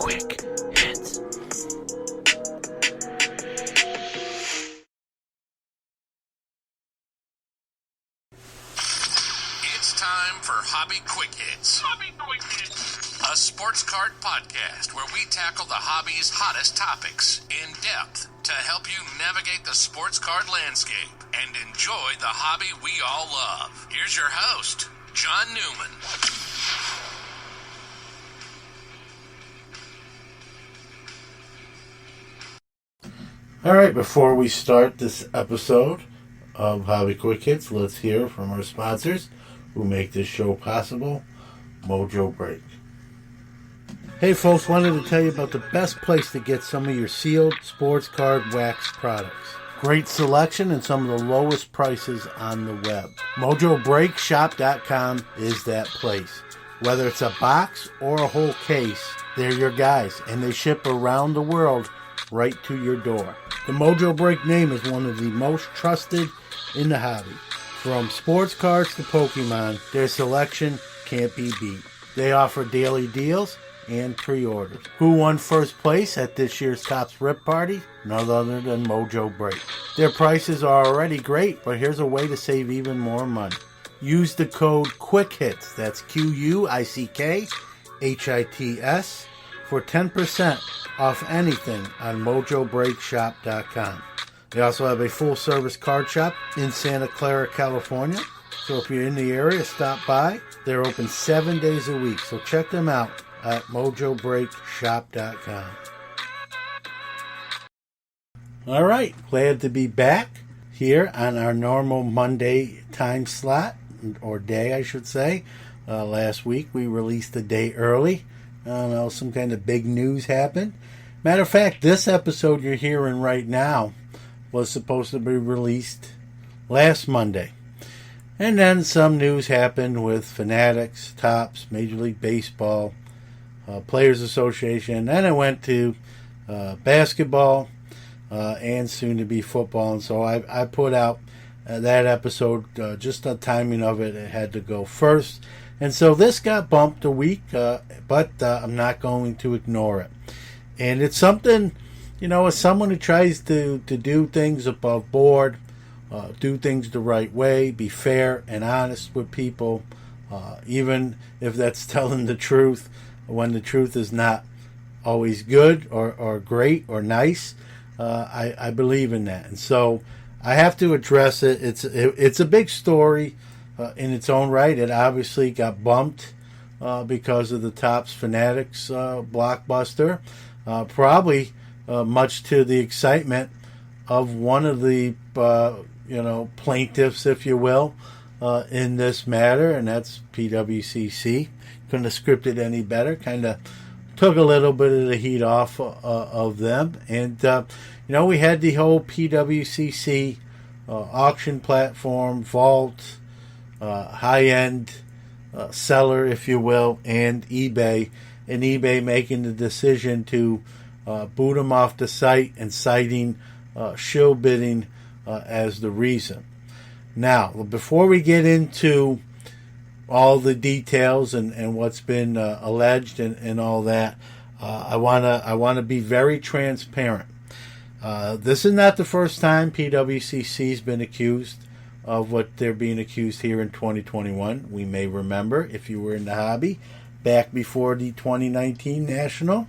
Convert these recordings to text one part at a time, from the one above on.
Quick Hits. It's time for Hobby Quick Hits. Hobby Quick Hits. A sports card podcast where we tackle the hobby's hottest topics in depth to help you navigate the sports card landscape and enjoy the hobby we all love. Here's your host, John Newman. All right, before we start this episode of Hobby Quick Hits, let's hear from our sponsors who make this show possible, Mojo Break. Hey folks, wanted to tell you about the best place to get some of your sealed sports card wax products. Great selection and some of the lowest prices on the web. MojoBreakShop.com is that place. Whether it's a box or a whole case, they're your guys, and they ship around the world right to your door. The Mojo Break name is one of the most trusted in the hobby. From sports cards to Pokemon, their selection can't be beat. They offer daily deals and pre-orders. Who won first place at this year's Topps Rip Party? None other than Mojo Break. Their prices are already great, but here's a way to save even more money. Use the code QUICKHITS, that's QUICKHITS, for 10% off anything on MojoBreakShop.com. They also have a full-service card shop in Santa Clara, California. So if you're in the area, stop by. They're open 7 days a week, so check them out at MojoBreakShop.com. All right, glad to be back here on our normal Monday time slot, or day, I should say. Last week we released a day early. I don't know, some kind of big news happened. Matter of fact, this episode you're hearing right now was supposed to be released last Monday. And then some news happened with Fanatics, Topps, Major League Baseball, Players Association. Then I went to basketball and soon to be football. And so I put out that episode, just the timing of it had to go first. And so this got bumped a week, but I'm not going to ignore it. And it's something, you know, as someone who tries to do things above board, do things the right way, be fair and honest with people, even if that's telling the truth when the truth is not always good or great or nice. I believe in that. And so I have to address it. It's a big story in its own right. It obviously got bumped because of the Topps Fanatics blockbuster, probably much to the excitement of one of the plaintiffs, if you will, in this matter, and that's PWCC. Couldn't have scripted any better. Kind of took a little bit of the heat off of them. And, we had the whole PWCC auction platform, vault, high-end seller, if you will, and eBay. And eBay making the decision to boot them off the site and citing shill bidding as the reason. Now, before we get into all the details and what's been alleged and all that, I wanna be very transparent. This is not the first time PWCC's been accused of what they're being accused here in 2021. We may remember, if you were in the hobby, back before the 2019 National,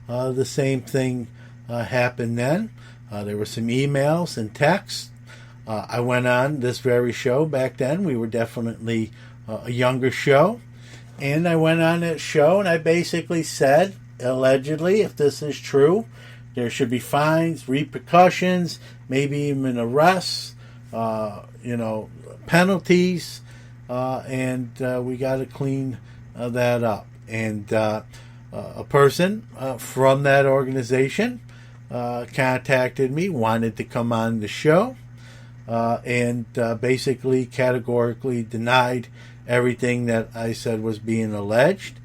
the same thing happened then. There were some emails and texts. I went on this very show back then. We were definitely a younger show. And I went on that show and I basically said, allegedly, if this is true, there should be fines, repercussions, maybe even arrests, penalties, and we got to clean that up. And a person from that organization contacted me, wanted to come on the show, and basically categorically denied everything that I said was being alleged.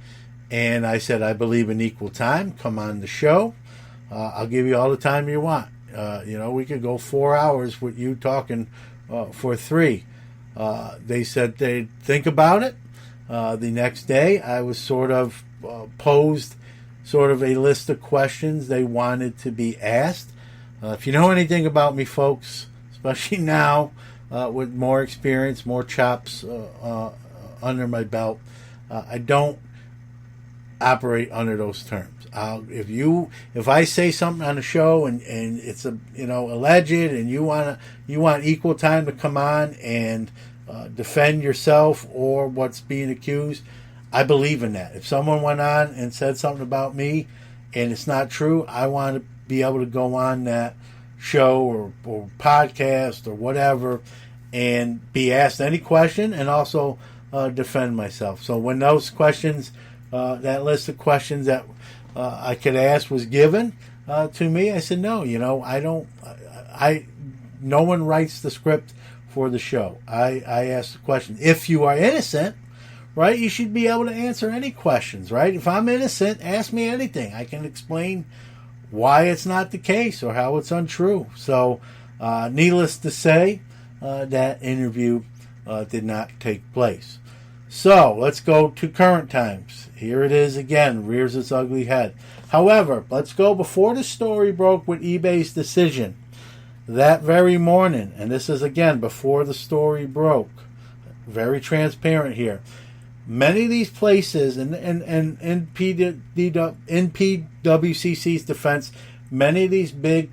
And I said, I believe in equal time. Come on the show. I'll give you all the time you want. We could go 4 hours with you talking for 3. They said they'd think about it. The next day, I was sort of posed sort of a list of questions they wanted to be asked. If you know anything about me, folks, especially now with more experience, more chops under my belt, I don't operate under those terms. If I say something on the show and it's alleged and you want equal time to come on and defend yourself or what's being accused, I believe in that. If someone went on and said something about me and it's not true, I want to be able to go on that show or podcast or whatever and be asked any question and also defend myself. So when those questions, that list of questions that I could ask was given to me, I said, no, no one writes the script for the show. I ask the question. If you are innocent, right, you should be able to answer any questions, right? If I'm innocent, ask me anything. I can explain why it's not the case or how it's untrue. So, needless to say, that interview did not take place. So, let's go to current times. Here it is again, rears its ugly head. However, let's go before the story broke with eBay's decision. That very morning, and this is again before the story broke, very transparent here. Many of these places, and in PWCC's defense, many of these big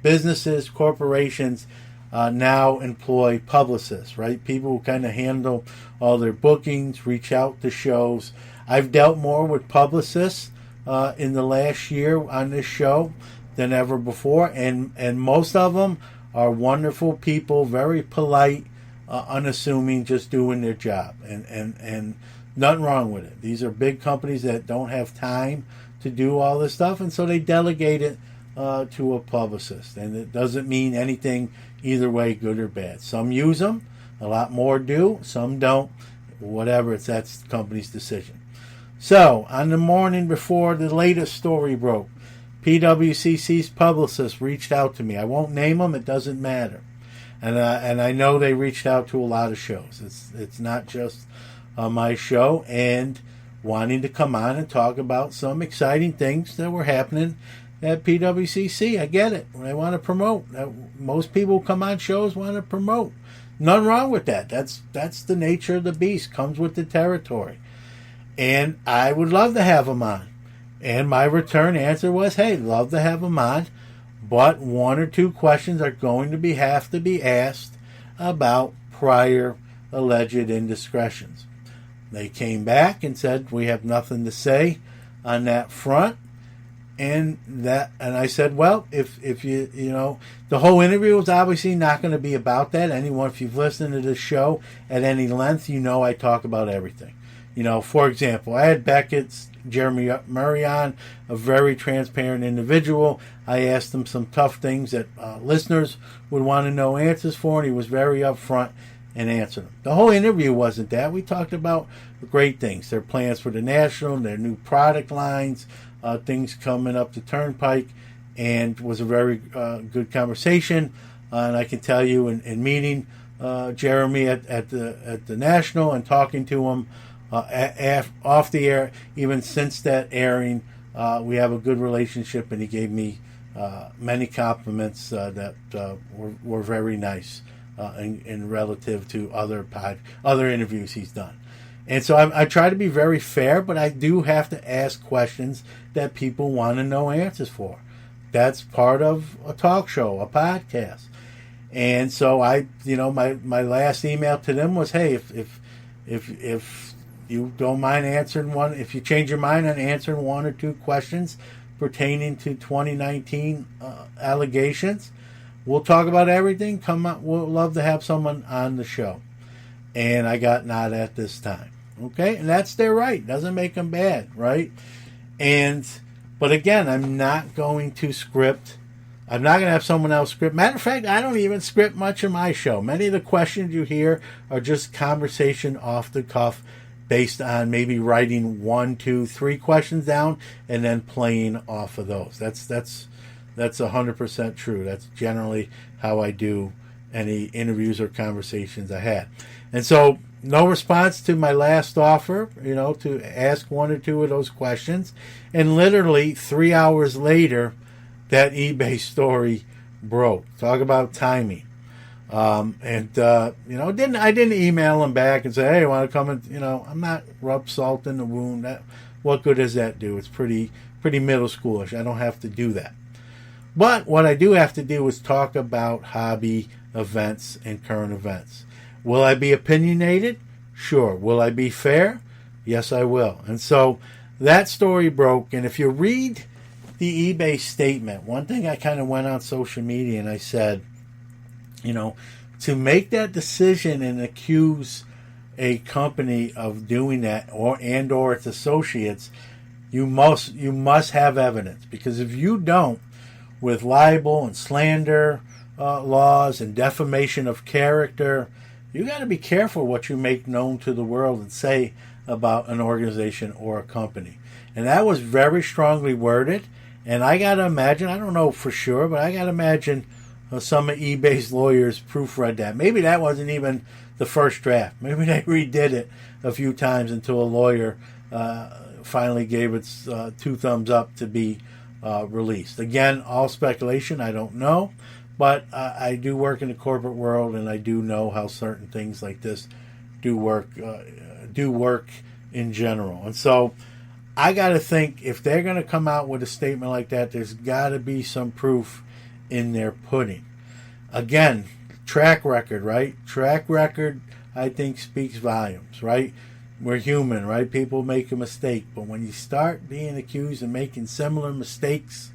businesses, corporations, now employ publicists, right? People who kind of handle all their bookings, reach out to shows. I've dealt more with publicists in the last year on this show than ever before, and most of them are wonderful people, very polite, unassuming, just doing their job, and nothing wrong with it. These are big companies that don't have time to do all this stuff, and so they delegate it to a publicist, and it doesn't mean anything either way, good or bad. Some use them, a lot more do, some don't. Whatever, that's the company's decision. So, on the morning before the latest story broke, PWCC's publicist reached out to me. I won't name them, it doesn't matter. And I know they reached out to a lot of shows. It's not just my show, and wanting to come on and talk about some exciting things that were happening at PWCC. I get it. They want to promote. Most people who come on shows want to promote. Nothing wrong with that. That's the nature of the beast. Comes with the territory. And I would love to have them on. And my return answer was, hey, love to have them on, but one or two questions are going to have to be asked about prior alleged indiscretions. They came back and said, we have nothing to say on that front. And I said, well, if the whole interview was obviously not going to be about that. Anyone, if you've listened to this show at any length, I talk about everything. For example, I had Beckett's Jeremy Murray on, a very transparent individual. I asked him some tough things that listeners would want to know answers for, and he was very upfront and answered them. The whole interview wasn't that. We talked about great things, their plans for the National, their new product lines, things coming up the Turnpike, and was a very good conversation. And I can tell you, in meeting Jeremy at the National and talking to him off the air, even since that airing, we have a good relationship, and he gave me many compliments that were very nice in relative to other interviews he's done. And so I try to be very fair, but I do have to ask questions that people want to know answers for. That's part of a talk show, a podcast. And so my last email to them was, hey, if you don't mind answering one, if you change your mind on answering one or two questions pertaining to 2019 allegations, we'll talk about everything. Come on, we'll love to have someone on the show. And I got not at this time. Okay, and that's their right. Doesn't make them bad, right? But again, I'm not going to script. I'm not going to have someone else script. Matter of fact, I don't even script much of my show. Many of the questions you hear are just conversation off the cuff, based on maybe writing 1, 2, 3 questions down and then playing off of those. That's 100% true. That's generally how I do any interviews or conversations I had. And so No response to my last offer, to ask one or two of those questions. And literally 3 hours later, that eBay story broke. Talk about timing. I didn't email him back and say, hey, I want to come and, I'm not rub salt in the wound. What good does that do? It's pretty middle schoolish. I don't have to do that. But what I do have to do is talk about hobby events and current events. Will I be opinionated? Sure. Will I be fair? Yes, I will. And so that story broke. And if you read the eBay statement, one thing I kind of went on social media and I said, to make that decision and accuse a company of doing that or its associates, you must have evidence. Because if you don't, with libel and slander laws and defamation of character, you got to be careful what you make known to the world and say about an organization or a company. And that was very strongly worded. And I got to imagine, I don't know for sure, but I got to imagine some of eBay's lawyers proofread that. Maybe that wasn't even the first draft. Maybe they redid it a few times until a lawyer finally gave its 2 thumbs up to be released. Again, all speculation. I don't know. But I do work in the corporate world, and I do know how certain things like this do work in general. And so I got to think if they're going to come out with a statement like that, there's got to be some proof in their pudding. Again, track record, right? Track record, I think, speaks volumes, right? We're human, right? People make a mistake. But when you start being accused of making similar mistakes,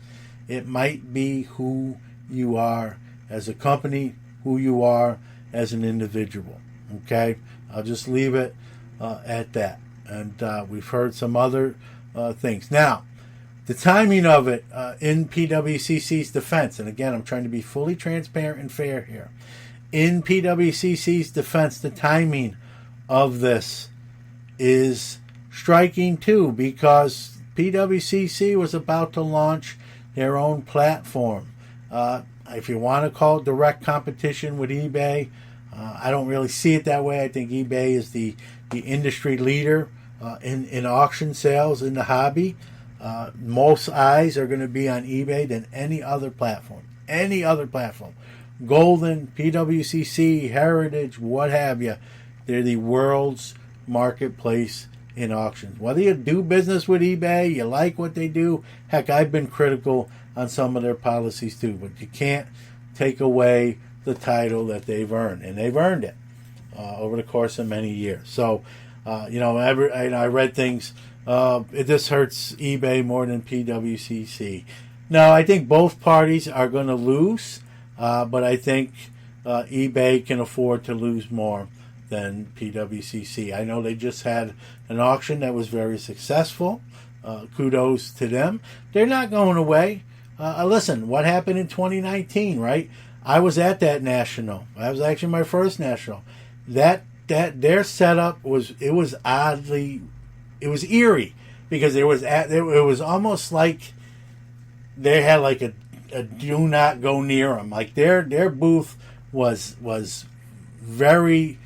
it might be who you are as a company, who you are as an individual. Okay? I'll just leave it at that. And we've heard some other things. Now, the timing of it in PWCC's defense, and again, I'm trying to be fully transparent and fair here. In PWCC's defense, the timing of this is striking too, because PWCC was about to launch their own platform. If you want to call it direct competition with eBay, I don't really see it that way. I think eBay is the industry leader in auction sales in the hobby. Most eyes are going to be on eBay than any other platform. Golden, PWCC, Heritage, what have you. They're the world's marketplace in auctions. Whether you do business with eBay, you like what they do. Heck, I've been critical on some of their policies too, but you can't take away the title that they've earned, and they've earned it over the course of many years. So, I read things. This hurts eBay more than PWCC. No, I think both parties are going to lose, but I think eBay can afford to lose more than PWCC. I know they just had an auction that was very successful. Kudos to them. They're not going away. Listen, what happened in 2019, right? I was at that national. That was actually my first national. That their setup was eerie, because it was almost like they had like a do not go near them. Like their booth was very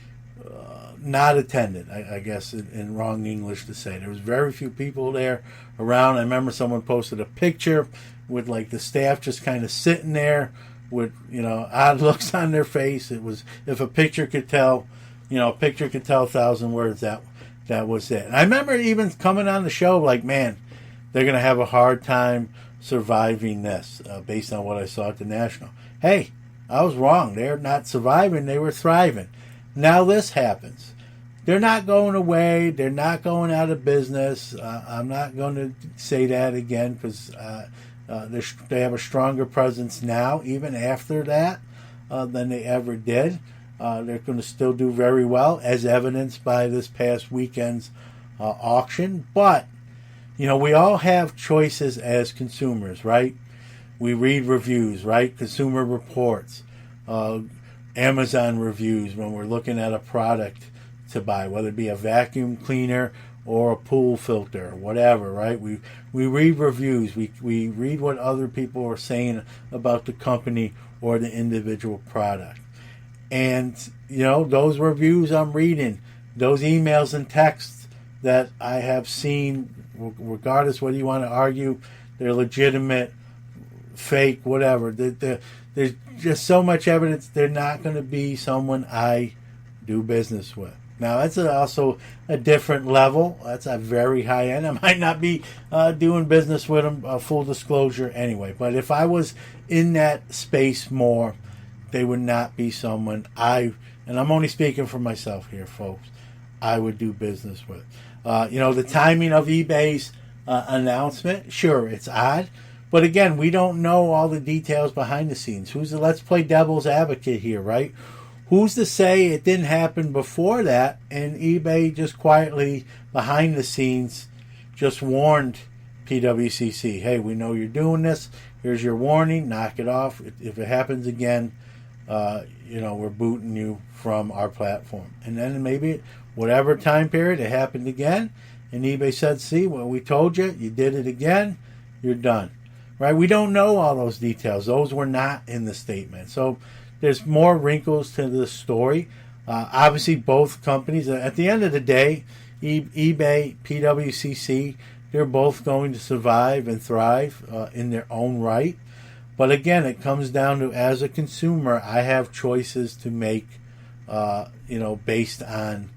not attended, I guess in wrong English to say. There was very few people there around. I remember someone posted a picture with like the staff just kind of sitting there with odd looks on their face. It was, if a picture could tell, a picture could tell 1,000 words. That was it. And I remember even coming on the show like, man, they're going to have a hard time surviving this based on what I saw at the National. Hey, I was wrong. They're not surviving. They were thriving. Now this happens. They're not going away. They're not going out of business. I'm not going to say that again, because they have a stronger presence now, even after that, than they ever did. They're going to still do very well, as evidenced by this past weekend's auction. But, we all have choices as consumers, right? We read reviews, right? Consumer reports, Amazon reviews when we're looking at a product to buy, whether it be a vacuum cleaner or a pool filter, or whatever, right? We read reviews. We read what other people are saying about the company or the individual product. And, those reviews I'm reading, those emails and texts that I have seen, regardless whether you want to argue they're legitimate, fake, whatever, there's just so much evidence they're not going to be someone I do business with. Now, that's also a different level. That's a very high end. I might not be doing business with them, full disclosure anyway. But if I was in that space more, they would not be someone and I'm only speaking for myself here, folks, I would do business with. The timing of eBay's announcement, sure, it's odd. But again, we don't know all the details behind the scenes. Let's play devil's advocate here, right? Who's to say it didn't happen before that and eBay just quietly behind the scenes just warned PWCC, hey, we know you're doing this. Here's your warning. Knock it off. If it happens again, we're booting you from our platform. And then maybe whatever time period it happened again and eBay said, see, well, we told you, you did it again, you're done. Right? We don't know all those details. Those were not in the statement. So there's more wrinkles to the story. Obviously, both companies, at the end of the day, eBay, PWCC, they're both going to survive and thrive in their own right. But again, it comes down to, as a consumer, I have choices to make, based on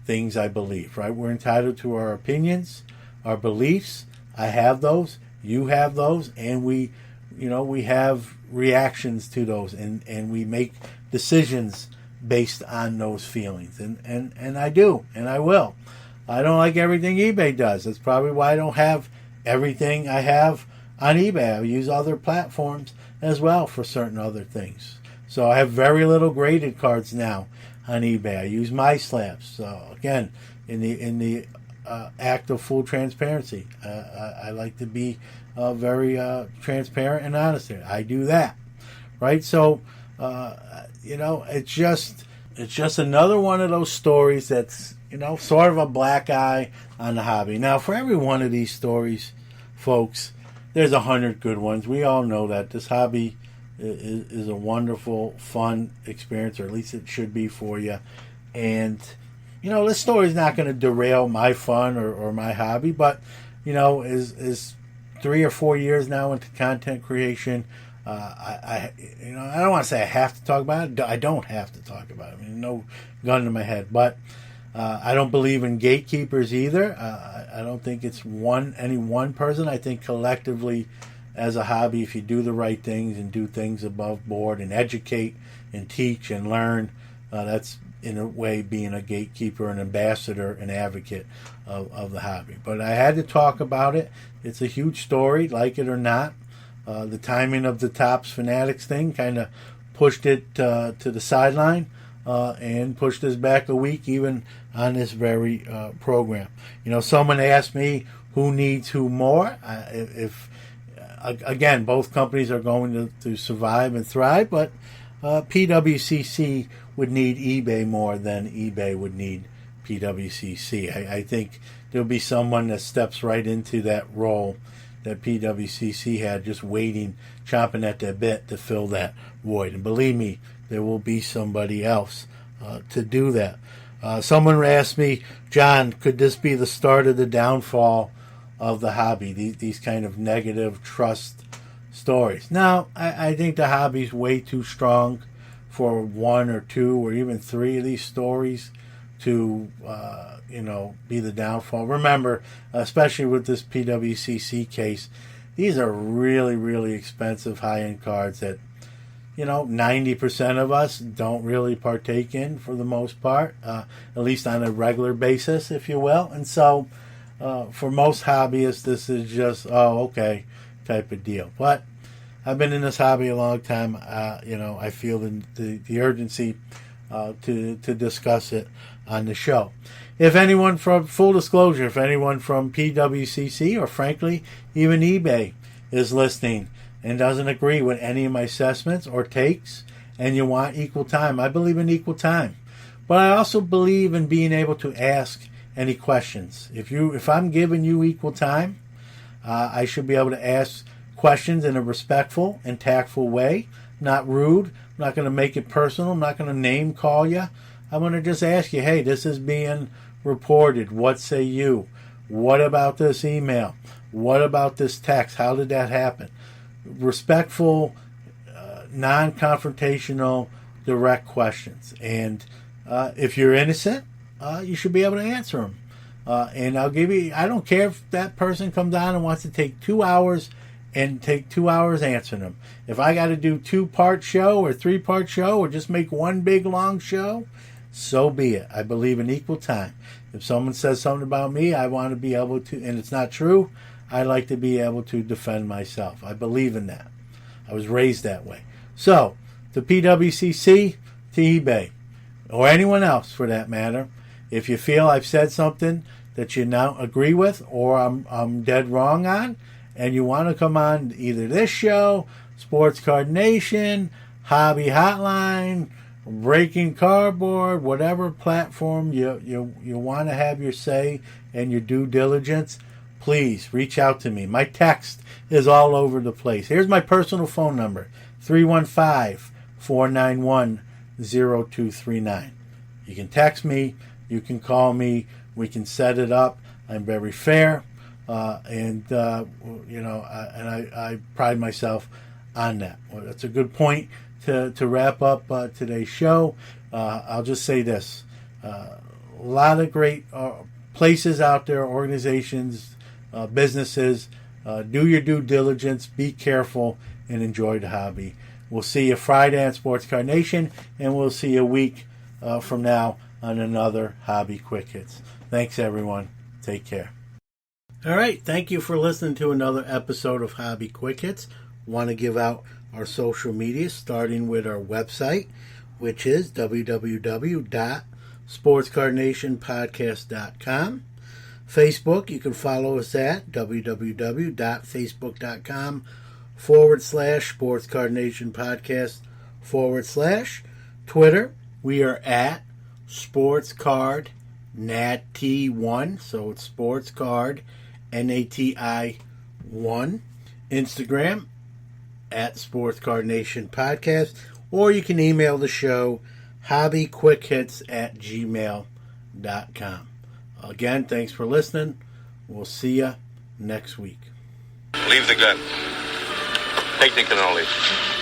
things I believe, right? We're entitled to our opinions, our beliefs. I have those. You have those. And we have reactions to those, and we make decisions based on those feelings, and I do, and I will. I don't like everything eBay does. That's probably why I don't have everything I have on eBay. I use other platforms as well for certain other things. So I have very little graded cards now on eBay. I use my slabs. So again, in the act of full transparency, I like to be very transparent and honest here. I do that, right? So it's just another one of those stories that's sort of a black eye on the hobby. Now, for every one of these stories, folks, there's 100 good ones. We all know that this hobby is a wonderful, fun experience, or at least it should be for you. And this story is not going to derail my fun or my hobby, but is 3 or 4 years now into content creation. I don't want to say I have to talk about it. I don't have to talk about it. I mean, no gun to my head. But I don't believe in gatekeepers either. I don't think it's any one person. I think collectively, as a hobby, if you do the right things and do things above board and educate and teach and learn, that's in a way being a gatekeeper, an ambassador, an advocate of the hobby. But I had to talk about it. It's a huge story, like it or not. The timing of the Topps Fanatics thing kind of pushed it to the sideline and pushed us back a week even on this very program. Someone asked me who needs who more. Again, both companies are going to survive and thrive, but PWCC would need eBay more than eBay would need PWCC. I think there'll be someone that steps right into that role that PWCC had, just waiting, chomping at the bit to fill that void. And believe me, there will be somebody else to do that. Someone asked me, John, could this be the start of the downfall of the hobby, these kind of negative trust stories? Now, I think the hobby's way too strong for 1 or 2 or even 3 of these stories to be the downfall. Remember, especially with this PWCC case, these are really, really expensive high-end cards that 90% of us don't really partake in for the most part, at least on a regular basis, if you will. And so for most hobbyists, this is just, okay, type of deal. But I've been in this hobby a long time. I feel the urgency to discuss it on the show. If anyone from, full disclosure, if anyone from PWCC or frankly even eBay is listening and doesn't agree with any of my assessments or takes, and you want equal time, I believe in equal time. But I also believe in being able to ask any questions. If I'm giving you equal time, I should be able to ask questions in a respectful and tactful way, not rude. I'm not going to make it personal. I'm not going to name call you. I'm going to just ask you, hey, this is being reported. What say you? What about this email? What about this text? How did that happen? Respectful, non-confrontational, direct questions. And if you're innocent, you should be able to answer them. And I'll give you, I don't care if that person comes on and wants to take 2 hours and take 2 hours answering them. If I got to do 2-part show or 3-part show or just make one big long show, so be it. I believe in equal time. If someone says something about me, I want to be able to, and it's not true, I like to be able to defend myself. I believe in that. I was raised that way. So, to PWCC, to eBay, or anyone else for that matter, if you feel I've said something that you now agree with or I'm dead wrong on, and you want to come on either this show, Sports Card Nation, Hobby Hotline, Breaking Cardboard, whatever platform you want to have your say and your due diligence, please reach out to me. My text is all over the place. Here's my personal phone number, 315-491-0239. You can text me. You can call me. We can set it up. I'm very fair. I pride myself on that. Well, that's a good point to wrap up today's show. I'll just say this. A lot of great places out there, organizations, businesses. Do your due diligence, be careful, and enjoy the hobby. We'll see you Friday on Sports Card Nation, and we'll see you a week from now on another Hobby Quick Hits. Thanks, everyone. Take care. All right, thank you for listening to another episode of Hobby Quick Hits. Want to give out our social media, starting with our website, which is www.sportscardnationpodcast.com. Facebook, you can follow us at www.facebook.com/sportscardnationpodcast/. Twitter, we are at SportsCardNati1, so it's SportsCard NATI1. Instagram at Sports Card Nation Podcast, or you can email the show hobbyquickhits@gmail.com. Again, thanks for listening. We'll see you next week. Leave the gun. Take the cannoli.